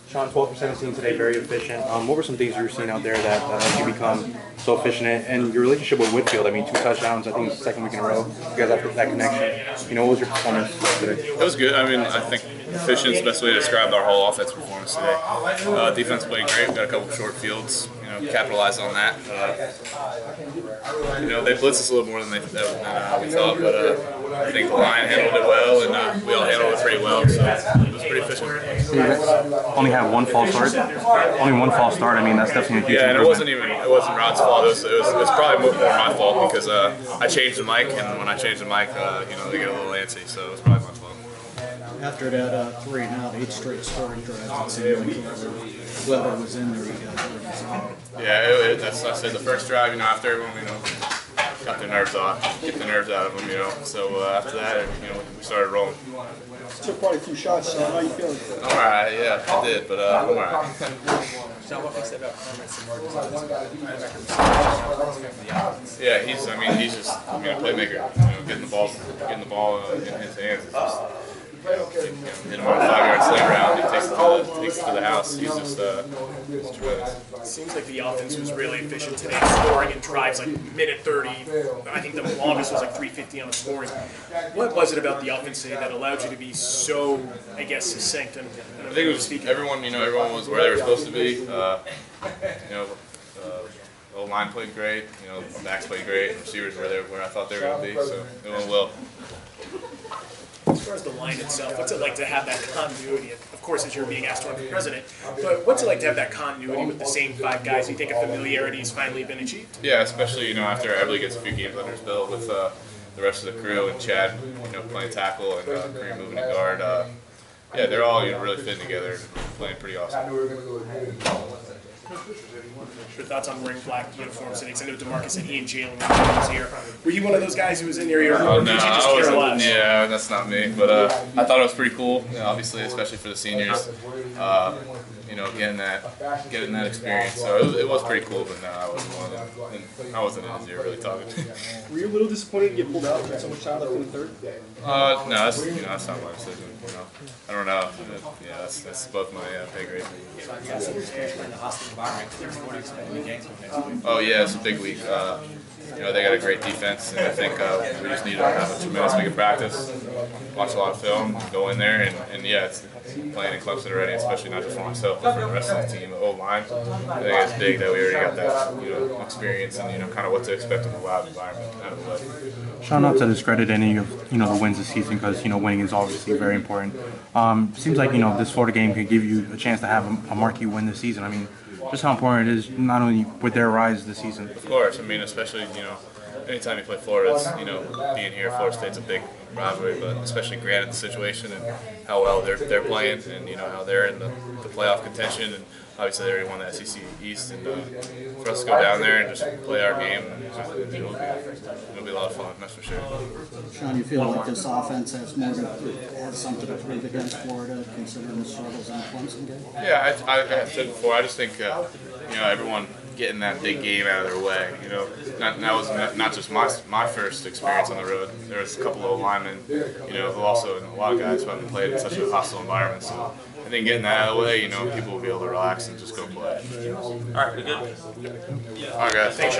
Sean, 12% team today, very efficient. What were some things you were seeing out there that helped you become so efficient? And your relationship with Whitfield, I mean, 2 touchdowns, I think it's the second week in a row. You guys have that connection. What was your performance today? It was good. I mean, I think efficient is the best way to describe our whole offense performance today. Defense played great. We got a couple of short fields. Capitalized on that. They blitzed us a little more than we thought, but I think the line handled it well, and we all handled it pretty well. So it was pretty efficient. Only have one false start. Only one false start. I mean, that's definitely a huge improvement. And it wasn't Rod's fault. It was probably more my fault because I changed the mic, and when I changed the mic, they get a little antsy. So it was probably my fault. After that 3 and out, 8 straight scoring drives, it seemed like whoever was in there, you guys were Yeah, that's I said the first drive. After everyone, got their nerves off, get the nerves out of them. So after that, we started rolling. Took quite a few shots. So how you feeling? All right, yeah, I did, but I'm all right. Yeah, he's just a playmaker. Getting the ball in his hands. It's just, hit him on a 5-yard slant round. He takes it to the house. He's just tremendous. It seems like the offense was really efficient today, scoring in drives like minute 30. I think the longest was like 3:50 on the scoring. What was it about the offense today that allowed you to be so, I guess, succinct? And I think it was everyone. Everyone was where they were supposed to be. The line played great. The backs played great. And receivers were there where I thought they were going to be. So it went well. As far as the line itself, what's it like to have that continuity? Of course, as you're being asked to run for president, but what's it like to have that continuity with the same 5 guys? You think a familiarity has finally been achieved? Yeah, especially after Everly gets a few games under his belt with the rest of the crew and Chad, playing tackle and Kareem moving to guard. Yeah, they're all really fitting together and playing pretty awesome. Your thoughts on wearing black uniforms today? I know DeMarcus and he and Jalen was here. Were you one of those guys who was in there, or did you just care less? Yeah, that's not me. But I thought it was pretty cool, obviously, especially for the seniors. Getting that experience. So it was pretty cool, but no, I wasn't one of them. And I wasn't in his ear really talking. Were you a little disappointed to get pulled out with so much time left in the third? No, that's not my decision. I don't know. Yeah, that's both my pay grade. Oh yeah, it's a big week. They got a great defense, and I think we just need to have a tremendous week of practice, watch a lot of film, go in there, and yeah, it's playing in Clemson already, especially not just for myself, but for the rest of the team, the whole line. I think it's big that we already got that experience and kind of what to expect in a live environment out of the way. Sean, not to discredit any of the wins this season, because winning is obviously very important. Seems like this Florida game could give you a chance to have a marquee win this season. I mean, just how important it is not only with their rise this season. Of course, especially anytime you play Florida, it's, being here, Florida State's a big rivalry, but especially granted the situation and how well they're playing, and how they're in the playoff contention, and obviously they already won the SEC East, and for us to go down there and just play our game, it'll be a lot of fun, that's for sure. Sean, you feel like this offense has something to prove against Florida, considering the struggles in the Clemson game? Yeah, I said before, I just think everyone getting that big game out of their way. That was not just my first experience on the road. There was a couple of linemen, who also, and a lot of guys who haven't played in such a hostile environment. So I think getting that out of the way, people will be able to relax and just go play. All right, we good? All right, guys. Thanks.